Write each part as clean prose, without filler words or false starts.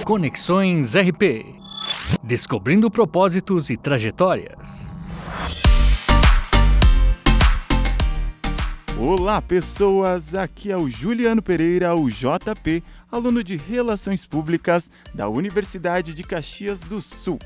Conexões RP. Descobrindo propósitos e trajetórias. Olá, pessoas! Aqui é o Juliano Pereira, o JP, aluno de Relações Públicas da Universidade de Caxias do Sul.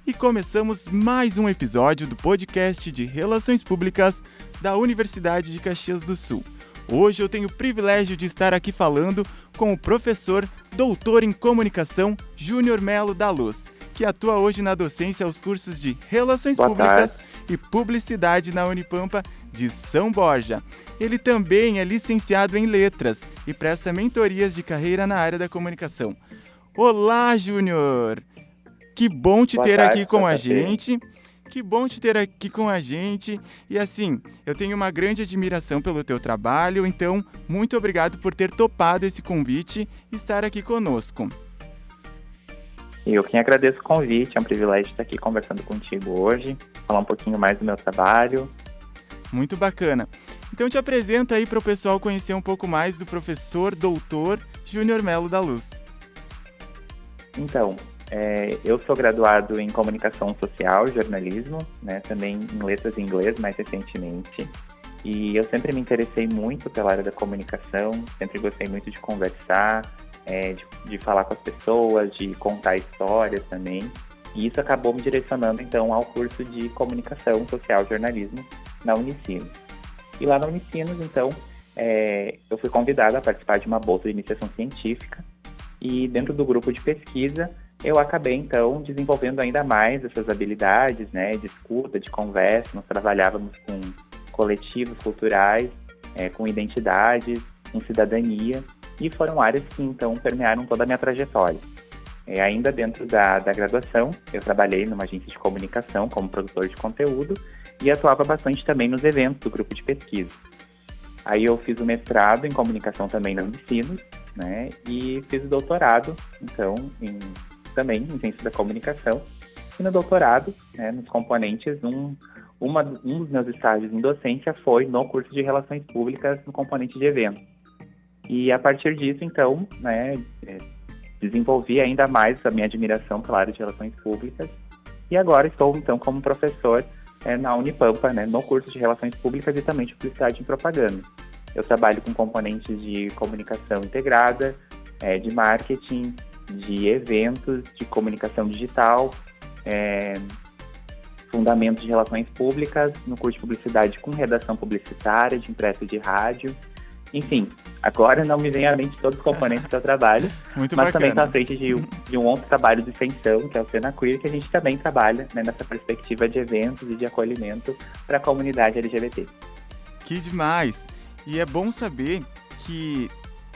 E começamos mais um episódio do podcast de Relações Públicas da Universidade de Caxias do Sul. Hoje eu tenho o privilégio de estar aqui falando com o professor doutor em comunicação Júnior Melo da Luz, que atua hoje na docência aos cursos de Relações Públicas e Publicidade na Unipampa de São Borja. Ele também é licenciado em Letras e presta mentorias de carreira na área da comunicação. Olá, Júnior! Que bom te ter aqui com a gente. Que bom te ter aqui com a gente. E assim, eu tenho uma grande admiração pelo teu trabalho, então muito obrigado por ter topado esse convite e estar aqui conosco. Eu quem agradeço o convite, é um privilégio estar aqui conversando contigo hoje, falar um pouquinho mais do meu trabalho. Muito bacana. Então te apresenta aí para o pessoal conhecer um pouco mais do professor doutor Júnior Melo da Luz. Então, eu sou graduado em Comunicação Social e Jornalismo, né, também em Letras em Inglês, mais recentemente. E eu sempre me interessei muito pela área da comunicação, sempre gostei muito de conversar, de falar com as pessoas, de contar histórias também. E isso acabou me direcionando, então, ao curso de Comunicação Social e Jornalismo na Unicinos. E lá na Unicinos, então, eu fui convidada a participar de uma bolsa de iniciação científica. E dentro do grupo de pesquisa, eu acabei, então, desenvolvendo ainda mais essas habilidades, né, de escuta, de conversa. Nós trabalhávamos com coletivos culturais, com identidades, com cidadania, e foram áreas que, então, permearam toda a minha trajetória. Ainda dentro da graduação, eu trabalhei numa agência de comunicação como produtor de conteúdo e atuava bastante também nos eventos do grupo de pesquisa. Aí eu fiz o mestrado em comunicação também na Unicinos, né, e fiz o doutorado, então, também em ciência da comunicação. E no doutorado, né, nos componentes, um dos meus estágios em docência foi no curso de Relações Públicas no componente de eventos. E a partir disso, então, né, desenvolvi ainda mais a minha admiração pela área de Relações Públicas. E agora estou, então, como professor na Unipampa, né, no curso de Relações Públicas e também de Publicidade e Propaganda. Eu trabalho com componentes de comunicação integrada, de marketing, de eventos, de comunicação digital, fundamentos de relações públicas, no curso de publicidade com redação publicitária, de impresso de rádio. Enfim, agora não me vem à mente todos os componentes do seu trabalho, Muito mas bacana. também estou à frente de um outro trabalho de extensão, que é o Cena Queer, que a gente também trabalha, né, nessa perspectiva de eventos e de acolhimento para a comunidade LGBT. Que demais! E é bom saber que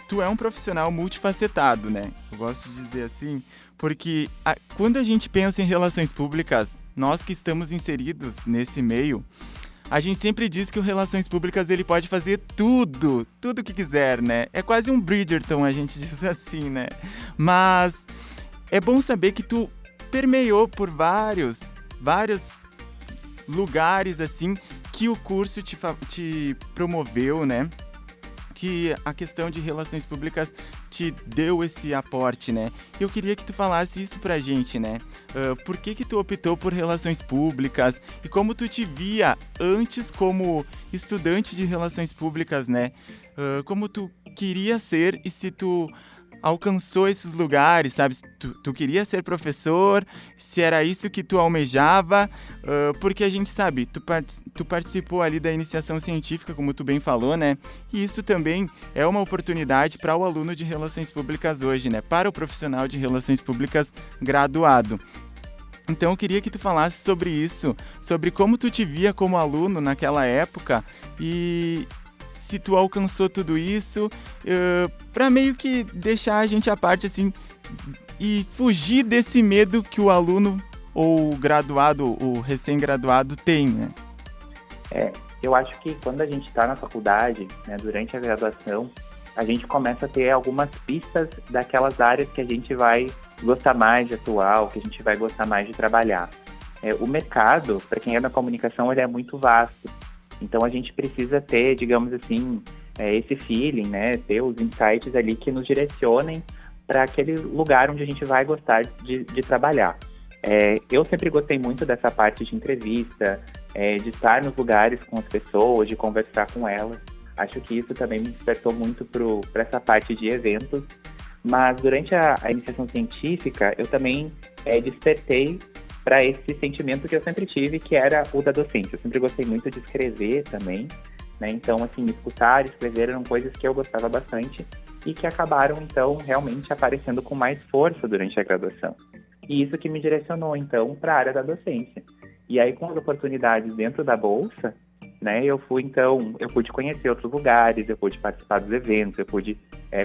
tu é um profissional multifacetado, né? Eu gosto de dizer assim, porque quando a gente pensa em relações públicas, nós que estamos inseridos nesse meio, a gente sempre diz que o Relações Públicas ele pode fazer tudo que quiser, né? É quase um Bridgerton, a gente diz assim, né? Mas é bom saber que tu permeou por vários lugares, assim, que o curso te promoveu, né? Que a questão de relações públicas te deu esse aporte, né? Eu queria que tu falasse isso pra gente, né? Por que tu optou por relações públicas e como tu te via antes como estudante de relações públicas, né? Como tu queria ser e se tu alcançou esses lugares, sabe? Tu queria ser professor, se era isso que tu almejava, porque a gente sabe, tu participou ali da iniciação científica, como tu bem falou, né? E isso também é uma oportunidade para o aluno de Relações Públicas hoje, né? Para o profissional de Relações Públicas graduado. Então eu queria que tu falasse sobre isso, sobre como tu te via como aluno naquela época e se tu alcançou tudo isso, para meio que deixar a gente à parte, assim, e fugir desse medo que o aluno ou o graduado, o recém-graduado tem, né? Eu acho que quando a gente está na faculdade, né, durante a graduação, a gente começa a ter algumas pistas daquelas áreas que a gente vai gostar mais de atuar, ou que a gente vai gostar mais de trabalhar. O mercado, para quem é da comunicação, ele é muito vasto. Então, a gente precisa ter, digamos assim, esse feeling, né? Ter os insights ali que nos direcionem para aquele lugar onde a gente vai gostar de trabalhar. Eu sempre gostei muito dessa parte de entrevista, de estar nos lugares com as pessoas, de conversar com elas. Acho que isso também me despertou muito para essa parte de eventos. Mas durante a iniciação científica, eu também despertei para esse sentimento que eu sempre tive, que era o da docência. Eu sempre gostei muito de escrever também, né? Então, assim, escutar, escrever eram coisas que eu gostava bastante e que acabaram, então, realmente aparecendo com mais força durante a graduação. E isso que me direcionou, então, para a área da docência. E aí, com as oportunidades dentro da Bolsa, né, eu pude conhecer outros lugares, eu pude participar dos eventos, eu pude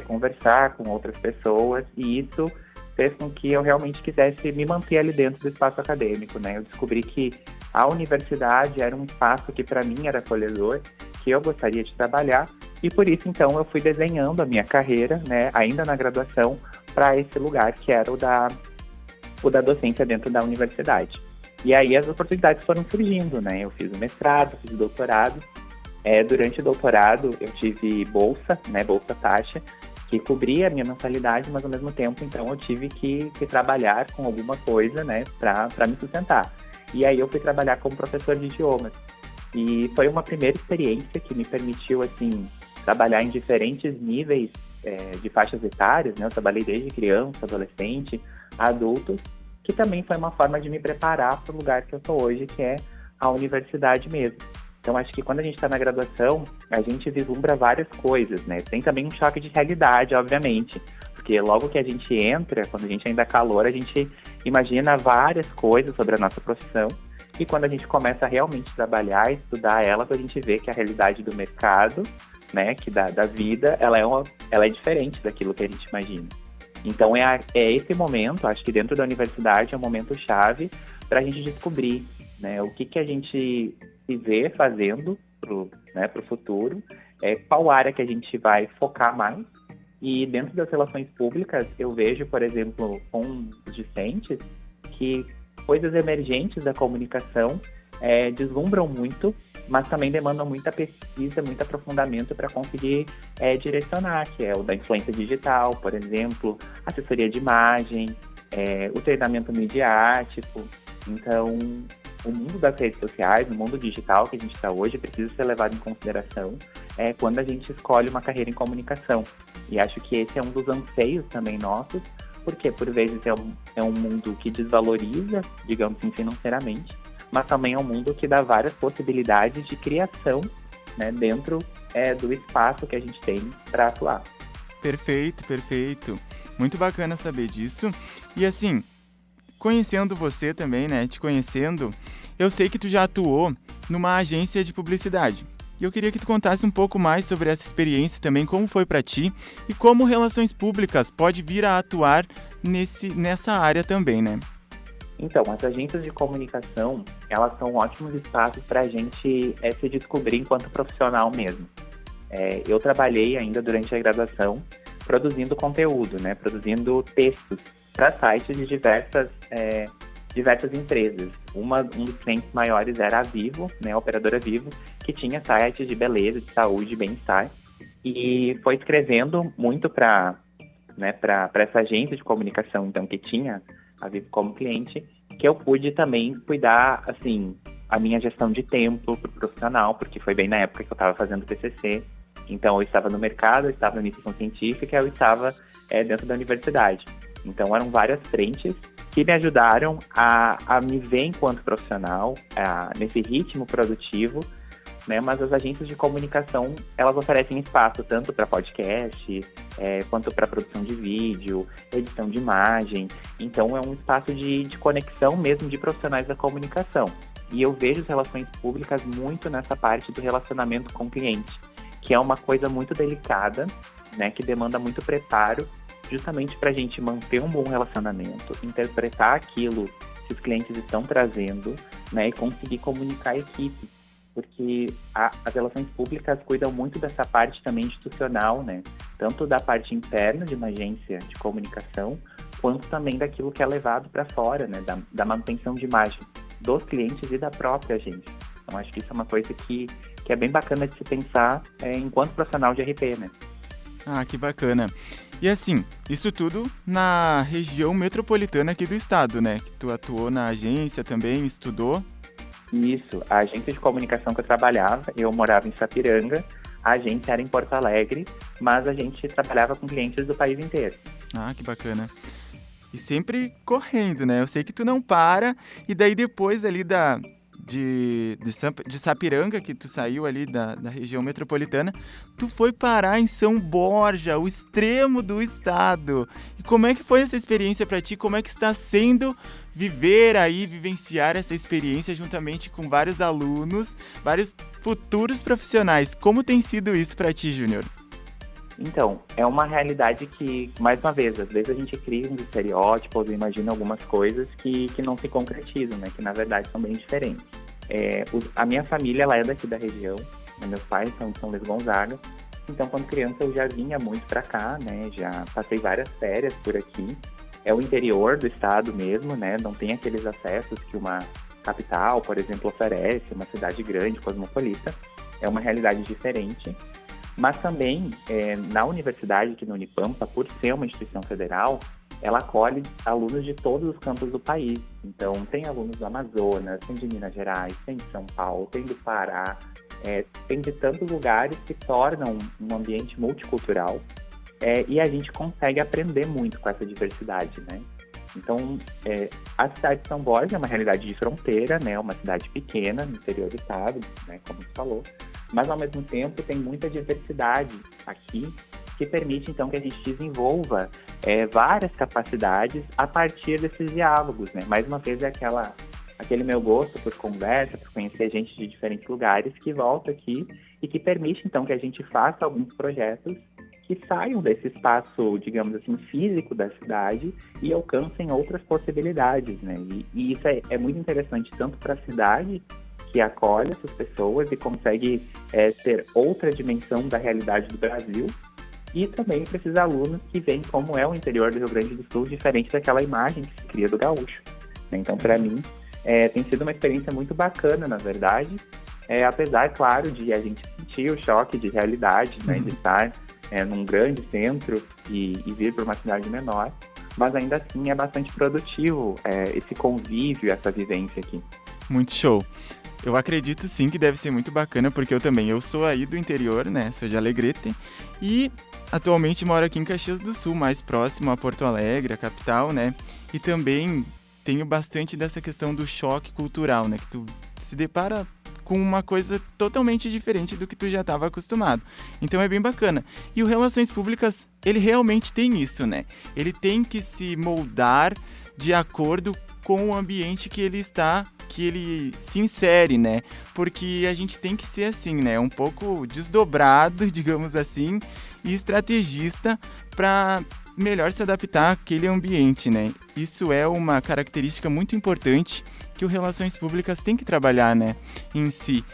conversar com outras pessoas, e isso fez com que eu realmente quisesse me manter ali dentro do espaço acadêmico, né? Eu descobri que a universidade era um espaço que para mim era acolhedor, que eu gostaria de trabalhar, e por isso, então, eu fui desenhando a minha carreira, né, ainda na graduação, para esse lugar que era o da docência dentro da universidade. E aí as oportunidades foram surgindo, né? Eu fiz o mestrado, fiz o doutorado. Durante o doutorado eu tive bolsa, né? Bolsa taxa, que cobria a minha mensalidade, mas ao mesmo tempo, então, eu tive que trabalhar com alguma coisa, né? Para me sustentar. E aí eu fui trabalhar como professor de idiomas. E foi uma primeira experiência que me permitiu, assim, trabalhar em diferentes níveis de faixas etárias, né? Eu trabalhei desde criança, adolescente, adulto, que também foi uma forma de me preparar para o lugar que eu estou hoje, que é a universidade mesmo. Então, acho que quando a gente está na graduação, a gente vislumbra várias coisas, né? Tem também um choque de realidade, obviamente, porque logo que a gente entra, quando a gente ainda é calor, a gente imagina várias coisas sobre a nossa profissão, e quando a gente começa a realmente trabalhar, estudar ela, a gente vê que a realidade do mercado, né, que da vida, ela é diferente daquilo que a gente imagina. Então, é esse momento, acho que dentro da universidade é um momento chave para a gente descobrir, né, o que a gente se vê fazendo pro futuro, qual área que a gente vai focar mais. E dentro das relações públicas, eu vejo, por exemplo, com os discentes, que coisas emergentes da comunicação deslumbram muito, mas também demandam muita pesquisa, muito aprofundamento para conseguir direcionar, que é o da influência digital, por exemplo, assessoria de imagem, o treinamento midiático. Então, o mundo das redes sociais, o mundo digital que a gente está hoje, precisa ser levado em consideração quando a gente escolhe uma carreira em comunicação. E acho que esse é um dos anseios também nossos, porque por vezes é um mundo que desvaloriza, digamos assim, financeiramente, mas também é um mundo que dá várias possibilidades de criação, né, dentro do espaço que a gente tem para atuar. Perfeito, perfeito. Muito bacana saber disso. E assim, conhecendo você também, né, te conhecendo, eu sei que tu já atuou numa agência de publicidade. E eu queria que tu contasse um pouco mais sobre essa experiência também, como foi para ti e como relações públicas pode vir a atuar nessa área também, né? Então, as agências de comunicação, elas são ótimos espaços para a gente se descobrir enquanto profissional mesmo. Eu trabalhei ainda durante a graduação produzindo conteúdo, né, produzindo textos para sites de diversas empresas. Um dos clientes maiores era a Vivo, né, a operadora Vivo, que tinha sites de beleza, de saúde, de bem-estar, e foi escrevendo muito para essa agência de comunicação, então, que tinha a Vivo como cliente, que eu pude também cuidar, assim, a minha gestão de tempo pro profissional, porque foi bem na época que eu estava fazendo TCC, então eu estava no mercado, eu estava na iniciação científica, eu estava dentro da universidade. Então eram várias frentes que me ajudaram a me ver enquanto profissional, nesse ritmo produtivo, né? Mas as agências de comunicação, elas oferecem espaço tanto para podcast, quanto para produção de vídeo, edição de imagem. Então é um espaço de conexão mesmo de profissionais da comunicação. E eu vejo as relações públicas muito nessa parte do relacionamento com o cliente, que é uma coisa muito delicada, né? Que demanda muito preparo, justamente para a gente manter um bom relacionamento, interpretar aquilo que os clientes estão trazendo, né, e conseguir comunicar a equipe, porque as relações públicas cuidam muito dessa parte também institucional, né, tanto da parte interna de uma agência de comunicação, quanto também daquilo que é levado para fora, né, da manutenção de imagem dos clientes e da própria agência. Então, acho que isso é uma coisa que é bem bacana de se pensar enquanto profissional de RP, né. Ah, que bacana. E assim, isso tudo na região metropolitana aqui do estado, né? Que tu atuou na agência também, estudou. Isso, a agência de comunicação que eu trabalhava, eu morava em Sapiranga, a agência era em Porto Alegre, mas a gente trabalhava com clientes do país inteiro. Ah, que bacana. E sempre correndo, né? Eu sei que tu não para, e daí depois ali de Sapiranga, que tu saiu ali da região metropolitana, tu foi parar em São Borja, o extremo do estado. E como é que foi essa experiência para ti? Como é que está sendo vivenciar essa experiência juntamente com vários alunos, vários futuros profissionais? Como tem sido isso para ti, Júnior? Então, é uma realidade que, mais uma vez, às vezes a gente cria uns estereótipos e imagina algumas coisas que não se concretizam, né? Que na verdade são bem diferentes. A minha família, ela é daqui da região, né? Meus pais são de São Luís Gonzaga, então quando criança eu já vinha muito para cá, né? Já passei várias férias por aqui. É o interior do estado mesmo, né? Não tem aqueles acessos que uma capital, por exemplo, oferece, uma cidade grande, cosmopolita. É uma realidade diferente. Mas também, na universidade, aqui no Unipampa, por ser uma instituição federal, ela acolhe alunos de todos os campos do país. Então, tem alunos do Amazonas, tem de Minas Gerais, tem de São Paulo, tem do Pará, tem de tantos lugares que tornam um ambiente multicultural, e a gente consegue aprender muito com essa diversidade, né? Então, a cidade de São Borja é uma realidade de fronteira, né? Uma cidade pequena no interior do estado, né? Como você falou, mas ao mesmo tempo tem muita diversidade aqui que permite então que a gente desenvolva várias capacidades a partir desses diálogos, né? Mais uma vez aquele meu gosto por conversa, por conhecer gente de diferentes lugares que volta aqui e que permite então que a gente faça alguns projetos que saiam desse espaço, digamos assim, físico da cidade e alcancem outras possibilidades, né? E isso é muito interessante tanto para a cidade, que acolhe essas pessoas e consegue ter outra dimensão da realidade do Brasil, e também para esses alunos que veem como é o interior do Rio Grande do Sul, diferente daquela imagem que se cria do gaúcho. Então, para mim, tem sido uma experiência muito bacana, na verdade, apesar, claro, de a gente sentir o choque de realidade, né, de estar num grande centro e vir para uma cidade menor, mas ainda assim é bastante produtivo esse convívio, essa vivência aqui. Muito show. Eu acredito sim que deve ser muito bacana, porque eu sou aí do interior, né, sou de Alegrete, e atualmente moro aqui em Caxias do Sul, mais próximo a Porto Alegre, a capital, né, e também tenho bastante dessa questão do choque cultural, né, que tu se depara com uma coisa totalmente diferente do que tu já estava acostumado. Então é bem bacana. E o Relações Públicas, ele realmente tem isso, né? Ele tem que se moldar de acordo com o ambiente que ele se insere, né? Porque a gente tem que ser assim, né? Um pouco desdobrado, digamos assim, e estrategista para melhor se adaptar àquele ambiente, né? Isso é uma característica muito importante que o Relações Públicas tem que trabalhar, né, em si,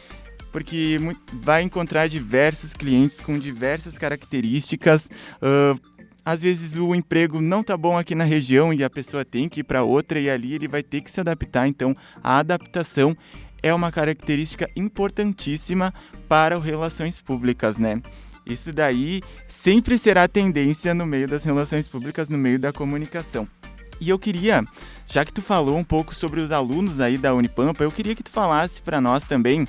porque vai encontrar diversos clientes com diversas características. Às vezes o emprego não tá bom aqui na região e a pessoa tem que ir para outra, e ali ele vai ter que se adaptar. Então, a adaptação é uma característica importantíssima para o Relações Públicas, né? Isso daí sempre será tendência no meio das relações públicas, no meio da comunicação. E eu queria, já que tu falou um pouco sobre os alunos aí da Unipampa, eu queria que tu falasse para nós também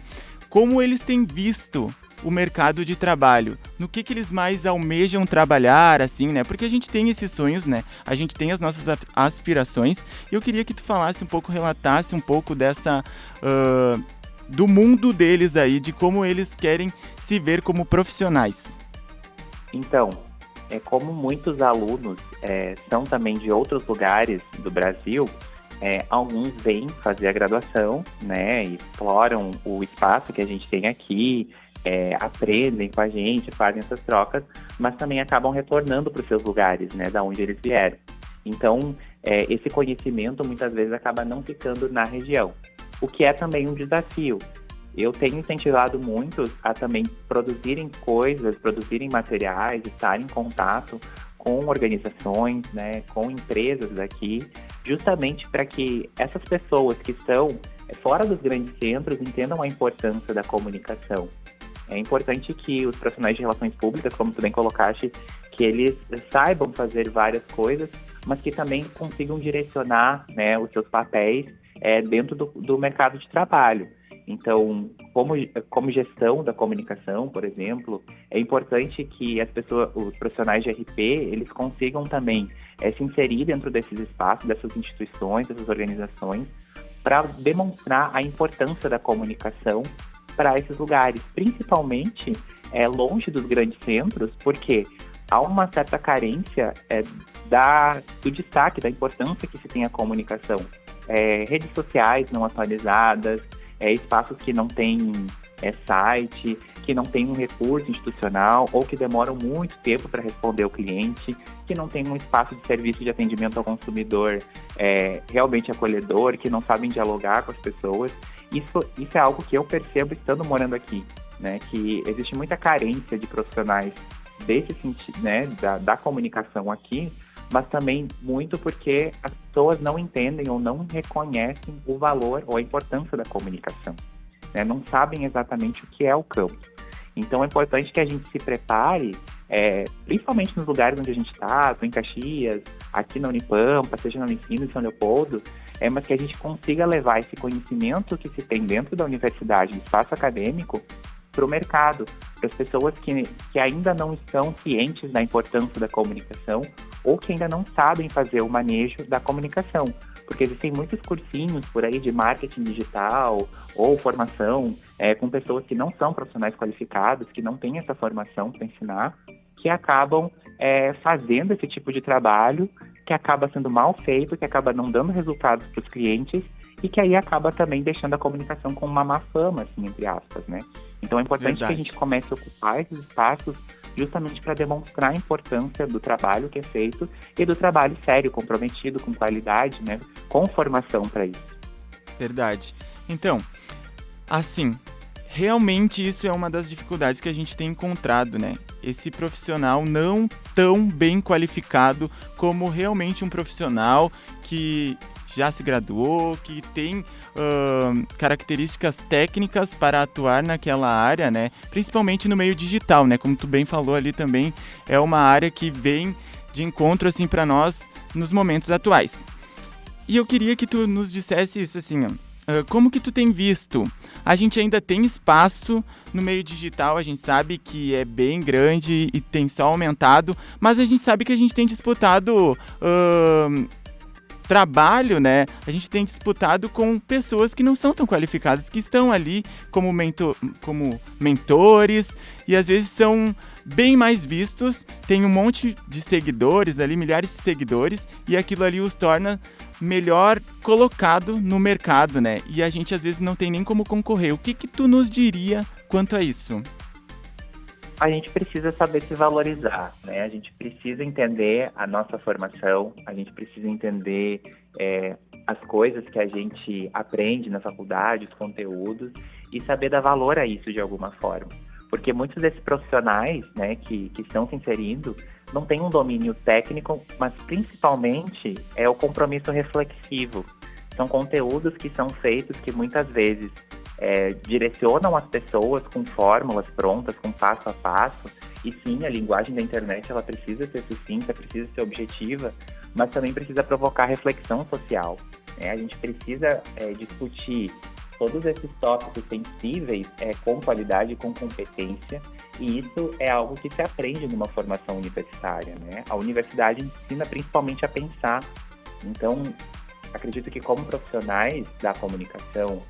como eles têm visto o mercado de trabalho, no que eles mais almejam trabalhar, assim, né? Porque a gente tem esses sonhos, né? A gente tem as nossas aspirações, e eu queria que tu falasse um pouco, relatasse um pouco dessa... do mundo deles aí, de como eles querem se ver como profissionais. Então, como muitos alunos são também de outros lugares do Brasil, alguns vêm fazer a graduação, né, e exploram o espaço que a gente tem aqui, aprendem com a gente, fazem essas trocas, mas também acabam retornando para os seus lugares, né, da onde eles vieram. Então, esse conhecimento muitas vezes acaba não ficando na região, o que é também um desafio. Eu tenho incentivado muitos a também produzirem coisas, produzirem materiais, estar em contato com organizações, né, com empresas daqui, justamente para que essas pessoas que estão fora dos grandes centros entendam a importância da comunicação. É importante que os profissionais de relações públicas, como tu bem colocaste, que eles saibam fazer várias coisas, mas que também consigam direcionar, né, os seus papéis dentro do mercado de trabalho. Então, como gestão da comunicação, por exemplo, é importante que os profissionais de RP, eles consigam também se inserir dentro desses espaços, dessas instituições, dessas organizações, para demonstrar a importância da comunicação para esses lugares, principalmente longe dos grandes centros, porque há uma certa carência do destaque, da importância que se tem a comunicação. Redes sociais não atualizadas, espaços que não têm site, que não tem um recurso institucional ou que demoram muito tempo para responder ao cliente, que não tem um espaço de serviço de atendimento ao consumidor realmente acolhedor, que não sabem dialogar com as pessoas. Isso é algo que eu percebo estando morando aqui, né? Que existe muita carência de profissionais desse sentido, né? Da comunicação aqui, mas também muito porque as pessoas não entendem ou não reconhecem o valor ou a importância da comunicação, né? Não sabem exatamente o que é o campo. Então é importante que a gente se prepare, principalmente nos lugares onde a gente está, em Caxias, aqui na Unipampa, seja na Unicinos, em São Leopoldo, mas que a gente consiga levar esse conhecimento que se tem dentro da universidade, do espaço acadêmico, para o mercado, para as pessoas que ainda não estão cientes da importância da comunicação ou que ainda não sabem fazer o manejo da comunicação. Porque existem muitos cursinhos por aí de marketing digital ou formação com pessoas que não são profissionais qualificados, que não têm essa formação para ensinar, que acabam fazendo esse tipo de trabalho, que acaba sendo mal feito, que acaba não dando resultados para os clientes e que aí acaba também deixando a comunicação com uma má fama, assim, entre aspas, né? Então é importante que a gente comece a ocupar esses espaços justamente para demonstrar a importância do trabalho que é feito e do trabalho sério, comprometido, com qualidade, né? Com formação para isso. Verdade. Então, assim, realmente isso é uma das dificuldades que a gente tem encontrado, né? Esse profissional não tão bem qualificado como realmente um profissional que já se graduou, que tem características técnicas para atuar naquela área, né? Principalmente no meio digital, né? Como tu bem falou ali também, é uma área que vem de encontro assim para nós nos momentos atuais. E eu queria que tu nos dissesse isso assim, como que tu tem visto? A gente ainda tem espaço no meio digital, a gente sabe que é bem grande e tem só aumentado, mas a gente sabe que a gente tem disputado trabalho, né? A gente tem disputado com pessoas que não são tão qualificadas, que estão ali como mentores e às vezes são bem mais vistos, tem um monte de seguidores ali, milhares de seguidores, e aquilo ali os torna melhor colocado no mercado, né? E a gente às vezes não tem nem como concorrer. O que tu nos diria quanto a isso? A gente precisa saber se valorizar, né? A gente precisa entender a nossa formação, a gente precisa entender as coisas que a gente aprende na faculdade, os conteúdos, e saber dar valor a isso de alguma forma. Porque muitos desses profissionais, né, que estão se inserindo não têm um domínio técnico, mas principalmente é o compromisso reflexivo. São conteúdos que são feitos que muitas vezes direcionam as pessoas com fórmulas prontas, com passo a passo, e sim, a linguagem da internet ela precisa ser sucinta, precisa ser objetiva, mas também precisa provocar reflexão social, né? A gente precisa discutir todos esses tópicos sensíveis com qualidade, com competência, e isso é algo que se aprende numa formação universitária, né? A universidade ensina principalmente a pensar. Então, acredito que como profissionais da comunicação,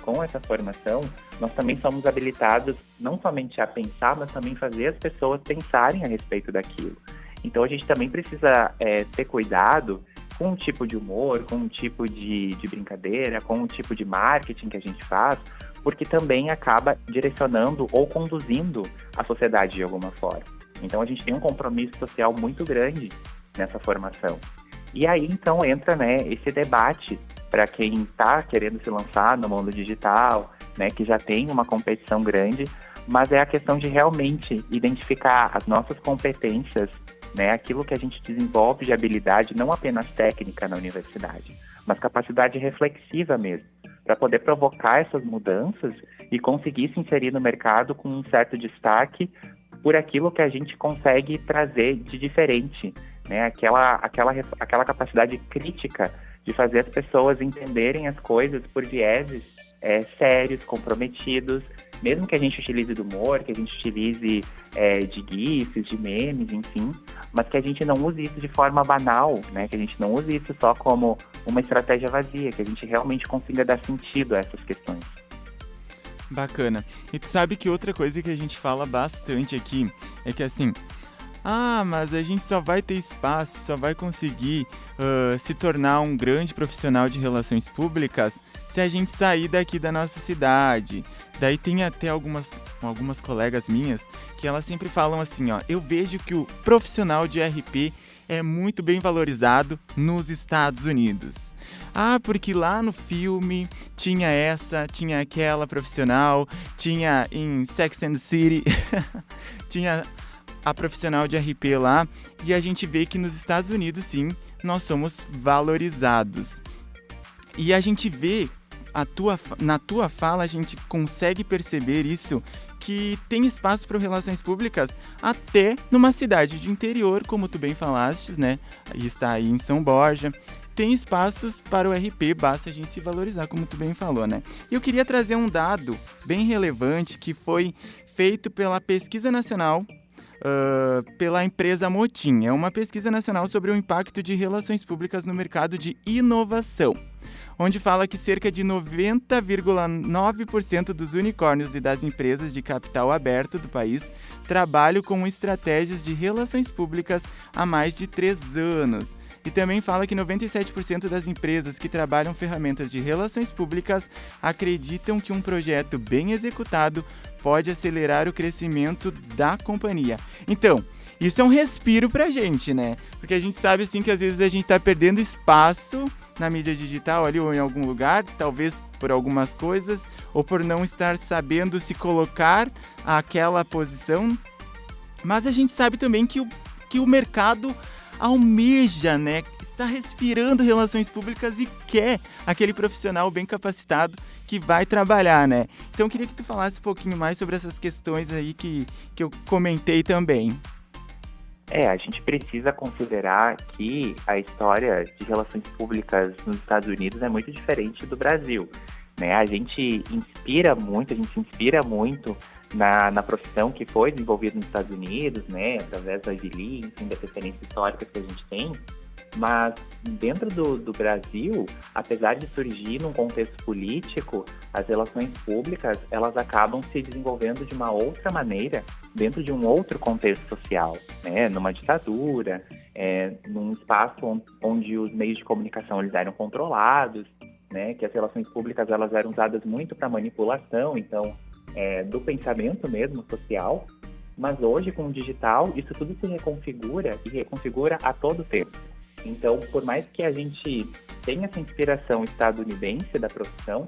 com essa formação, nós também somos habilitados não somente a pensar, mas também fazer as pessoas pensarem a respeito daquilo. Então a gente também precisa ter cuidado com o tipo de humor, com o tipo de brincadeira, com o tipo de marketing que a gente faz, porque também acaba direcionando ou conduzindo a sociedade de alguma forma. Então a gente tem um compromisso social muito grande nessa formação. E aí então entra, né, esse debate para quem está querendo se lançar no mundo digital, né, que já tem uma competição grande, mas é a questão de realmente identificar as nossas competências, né, aquilo que a gente desenvolve de habilidade, não apenas técnica na universidade, mas capacidade reflexiva mesmo, para poder provocar essas mudanças e conseguir se inserir no mercado com um certo destaque por aquilo que a gente consegue trazer de diferente, né? Aquela capacidade crítica de fazer as pessoas entenderem as coisas por vieses sérios, comprometidos, mesmo que a gente utilize do humor, que a gente utilize de gifs, de memes, enfim, mas que a gente não use isso de forma banal, né? Que a gente não use isso só como uma estratégia vazia, que a gente realmente consiga dar sentido a essas questões. Bacana. E tu sabe que outra coisa que a gente fala bastante aqui é que assim, mas a gente só vai ter espaço, só vai conseguir se tornar um grande profissional de relações públicas se a gente sair daqui da nossa cidade. Daí tem até algumas colegas minhas que elas sempre falam assim, eu vejo que o profissional de RP é muito bem valorizado nos Estados Unidos. Porque lá no filme tinha aquela profissional, tinha em Sex and the City, tinha a profissional de RP lá, e a gente vê que nos Estados Unidos, sim, nós somos valorizados. E a gente vê, na tua fala, a gente consegue perceber isso, que tem espaço para relações públicas até numa cidade de interior, como tu bem falaste, né? E está aí em São Borja. Tem espaços para o RP, basta a gente se valorizar, como tu bem falou, né? E eu queria trazer um dado bem relevante que foi feito pela Pesquisa Nacional, pela empresa Motim. É uma pesquisa nacional sobre o impacto de relações públicas no mercado de inovação, onde fala que cerca de 90,9% dos unicórnios e das empresas de capital aberto do país trabalham com estratégias de relações públicas há mais de 3 anos. E também fala que 97% das empresas que trabalham ferramentas de relações públicas acreditam que um projeto bem executado pode acelerar o crescimento da companhia. Então, isso é um respiro pra gente, né? Porque a gente sabe, assim, que às vezes a gente tá perdendo espaço na mídia digital ali ou em algum lugar, talvez por algumas coisas, ou por não estar sabendo se colocar àquela posição. Mas a gente sabe também que o mercado almeja, né? Está respirando relações públicas e quer aquele profissional bem capacitado que vai trabalhar, né? Então eu queria que tu falasse um pouquinho mais sobre essas questões aí que eu comentei também. A gente precisa considerar que a história de relações públicas nos Estados Unidos é muito diferente do Brasil, né? A gente se inspira muito na profissão que foi desenvolvida nos Estados Unidos, né? Através da Ivy League, enfim, das referências históricas que a gente tem. Mas dentro do Brasil, apesar de surgir num contexto político, as relações públicas elas acabam se desenvolvendo de uma outra maneira dentro de um outro contexto social, né? Numa ditadura, num espaço onde os meios de comunicação eles eram controlados, né? Que as relações públicas elas eram usadas muito para manipulação, então do pensamento mesmo social. Mas hoje com o digital isso tudo se reconfigura a todo tempo. Então, por mais que a gente tenha essa inspiração estadunidense da profissão,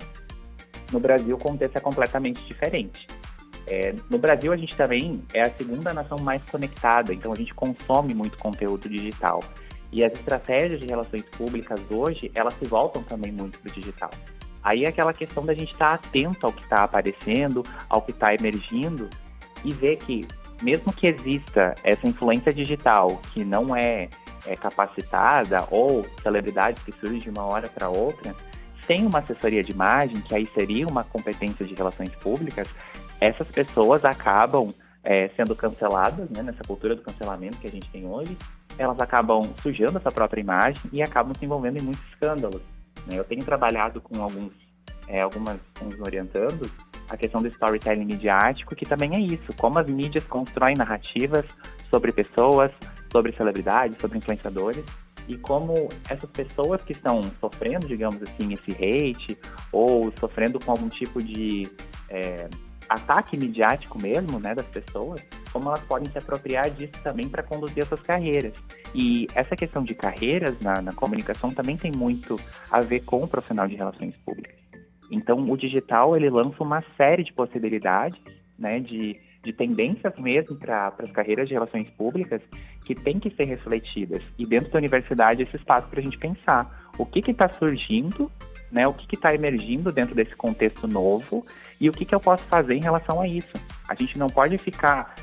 no Brasil o contexto é completamente diferente. No Brasil, a gente também é a segunda nação mais conectada, então a gente consome muito conteúdo digital. E as estratégias de relações públicas hoje, elas se voltam também muito para o digital. Aí é aquela questão da gente estar atento ao que está aparecendo, ao que está emergindo, e ver que, mesmo que exista essa influência digital que não é capacitada, ou celebridades que surgem de uma hora para outra, sem uma assessoria de imagem, que aí seria uma competência de relações públicas, essas pessoas acabam sendo canceladas, né, nessa cultura do cancelamento que a gente tem hoje, elas acabam sujando essa própria imagem e acabam se envolvendo em muitos escândalos, né? Eu tenho trabalhado com alguns orientandos a questão do storytelling midiático, que também é isso, como as mídias constroem narrativas sobre pessoas, sobre celebridades, sobre influenciadores, e como essas pessoas que estão sofrendo, digamos assim, esse hate, ou sofrendo com algum tipo de ataque midiático mesmo, né, das pessoas, como elas podem se apropriar disso também para conduzir essas carreiras. E essa questão de carreiras na comunicação também tem muito a ver com o profissional de relações públicas. Então, o digital, ele lança uma série de possibilidades, né, de tendências mesmo para as carreiras de relações públicas que tem que ser refletidas. E dentro da universidade, esse espaço para a gente pensar o que está surgindo, né? O que está emergindo dentro desse contexto novo e o que eu posso fazer em relação a isso. A gente não pode ficar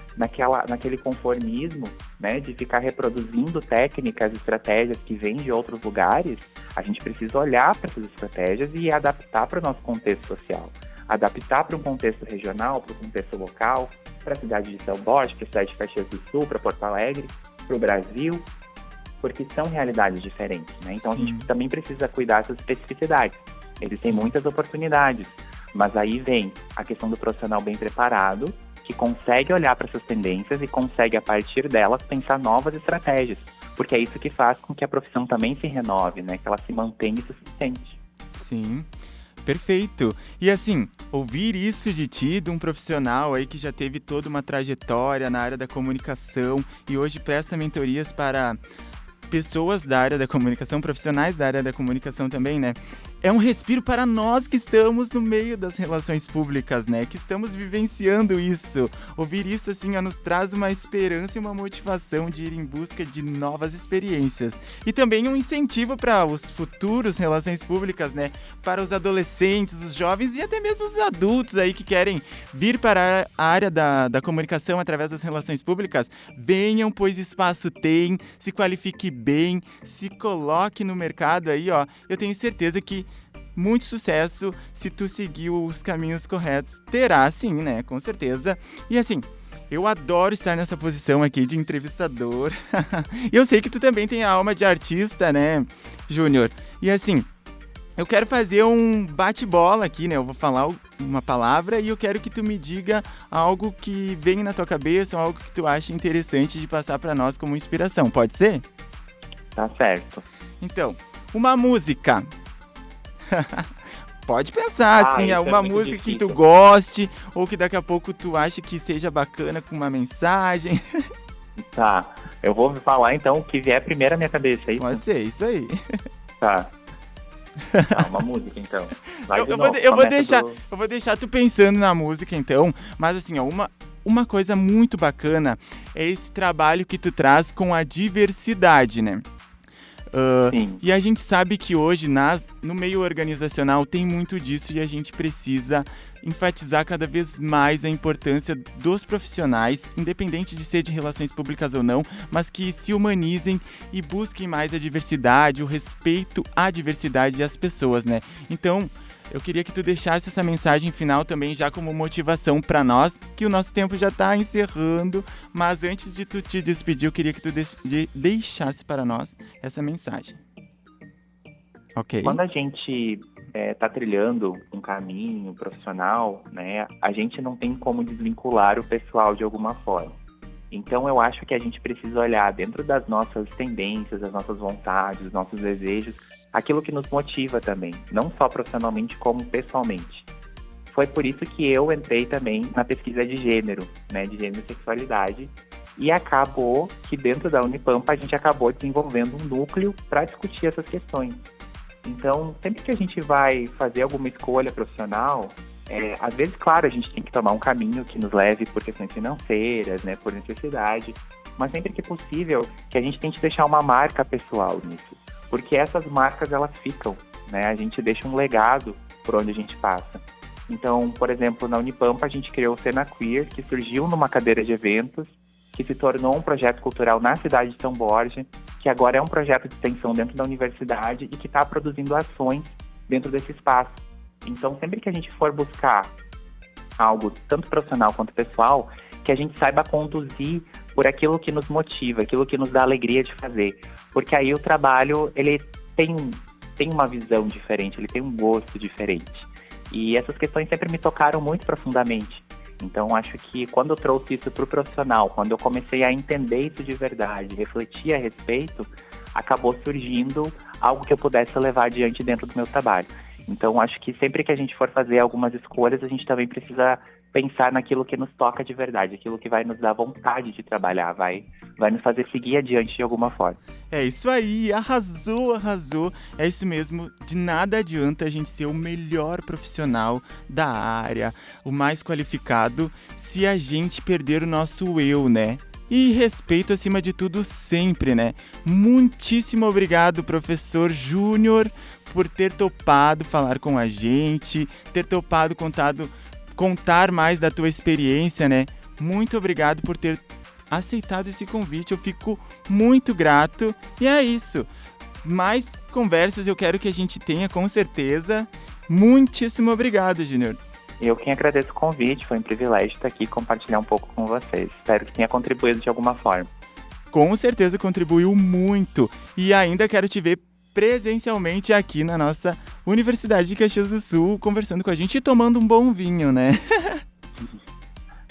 naquele conformismo, né, de ficar reproduzindo técnicas, estratégias que vêm de outros lugares. A gente precisa olhar para essas estratégias e adaptar para o nosso contexto social. Adaptar para um contexto regional, para um contexto local, para a cidade de São Borja, para a cidade de Caxias do Sul, para Porto Alegre, para o Brasil, porque são realidades diferentes, né? Então, Sim. A gente também precisa cuidar dessas especificidades. Existem muitas oportunidades, mas aí vem a questão do profissional bem preparado, que consegue olhar para essas tendências e consegue, a partir delas, pensar novas estratégias, porque é isso que faz com que a profissão também se renove, né? Que ela se mantenha e se sustente. Sim, perfeito. E assim, ouvir isso de ti, de um profissional aí que já teve toda uma trajetória na área da comunicação e hoje presta mentorias para pessoas da área da comunicação, profissionais da área da comunicação também, né? É um respiro para nós que estamos no meio das relações públicas, né? Que estamos vivenciando isso. Ouvir isso, assim, ó, nos traz uma esperança e uma motivação de ir em busca de novas experiências. E também um incentivo para os futuros relações públicas, né? Para os adolescentes, os jovens e até mesmo os adultos aí que querem vir para a área da comunicação através das relações públicas. Venham, pois espaço tem, se qualifique bem, se coloque no mercado aí, ó. Eu tenho certeza que muito sucesso se tu seguir os caminhos corretos. Terá sim, né? Com certeza. E assim, eu adoro estar nessa posição aqui de entrevistador. E eu sei que tu também tem a alma de artista, né, Júnior? E assim, eu quero fazer um bate-bola aqui, né? Eu vou falar uma palavra e eu quero que tu me diga algo que vem na tua cabeça, ou algo que tu acha interessante de passar para nós como inspiração. Pode ser? Tá certo. Então, uma música. Pode pensar, assim, isso é uma muito música que tu difícil. goste ou que daqui a pouco tu acha que seja bacana com uma mensagem. Tá. Eu vou falar, então, o que vier primeiro à minha cabeça, é isso? Pode ser, isso aí. Tá. Uma música, então. Vai de Eu novo, vou começa eu vou deixar tu pensando na música, então. Mas assim, ó, uma coisa muito bacana é esse trabalho que tu traz com a diversidade, né? Sim. E a gente sabe que hoje no meio organizacional tem muito disso e a gente precisa enfatizar cada vez mais a importância dos profissionais, independente de ser de relações públicas ou não, mas que se humanizem e busquem mais a diversidade, o respeito à diversidade das pessoas, né? Então, eu queria que tu deixasse essa mensagem final também já como motivação para nós, que o nosso tempo já está encerrando, mas antes de tu te despedir, eu queria que tu deixasse para nós essa mensagem. Ok? Quando a gente está trilhando um caminho profissional, né, a gente não tem como desvincular o pessoal de alguma forma. Então, eu acho que a gente precisa olhar dentro das nossas tendências, das nossas vontades, dos nossos desejos, aquilo que nos motiva também, não só profissionalmente, como pessoalmente. Foi por isso que eu entrei também na pesquisa de gênero, né, de gênero e sexualidade, e acabou que dentro da Unipampa a gente acabou desenvolvendo um núcleo para discutir essas questões. Então, sempre que a gente vai fazer alguma escolha profissional, às vezes, claro, a gente tem que tomar um caminho que nos leve por questões financeiras, né, por necessidade, mas sempre que possível, que a gente tente deixar uma marca pessoal nisso, porque essas marcas, elas ficam, né, a gente deixa um legado por onde a gente passa. Então, por exemplo, na Unipampa, a gente criou o Cena Queer, que surgiu numa cadeira de eventos, que se tornou um projeto cultural na cidade de São Borja, que agora é um projeto de extensão dentro da universidade e que está produzindo ações dentro desse espaço. Então, sempre que a gente for buscar algo, tanto profissional quanto pessoal, que a gente saiba conduzir por aquilo que nos motiva, aquilo que nos dá alegria de fazer. Porque aí o trabalho, ele tem uma visão diferente, ele tem um gosto diferente. E essas questões sempre me tocaram muito profundamente. Então, acho que quando eu trouxe isso para o profissional, quando eu comecei a entender isso de verdade, refletir a respeito, acabou surgindo algo que eu pudesse levar adiante dentro do meu trabalho. Então, acho que sempre que a gente for fazer algumas escolhas, a gente também precisa pensar naquilo que nos toca de verdade, aquilo que vai nos dar vontade de trabalhar, vai nos fazer seguir adiante de alguma forma. É isso aí, arrasou, arrasou. É isso mesmo, de nada adianta a gente ser o melhor profissional da área, o mais qualificado, se a gente perder o nosso eu, né? e respeito acima de tudo sempre, né? Muitíssimo obrigado, professor Júnior, por ter topado falar com a gente, ter topado contar mais da tua experiência, né? Muito obrigado por ter aceitado esse convite, eu fico muito grato. E é isso. Mais conversas eu quero que a gente tenha, com certeza. Muitíssimo obrigado, Júnior. Eu quem agradeço o convite, foi um privilégio estar aqui e compartilhar um pouco com vocês. Espero que tenha contribuído de alguma forma. Com certeza contribuiu muito. E ainda quero te ver presencialmente aqui na nossa Universidade de Caxias do Sul, conversando com a gente e tomando um bom vinho, né?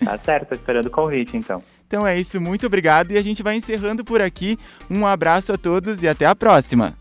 Tá certo, tô esperando o convite, então. Então é isso, muito obrigado e a gente vai encerrando por aqui. Um abraço a todos e até a próxima!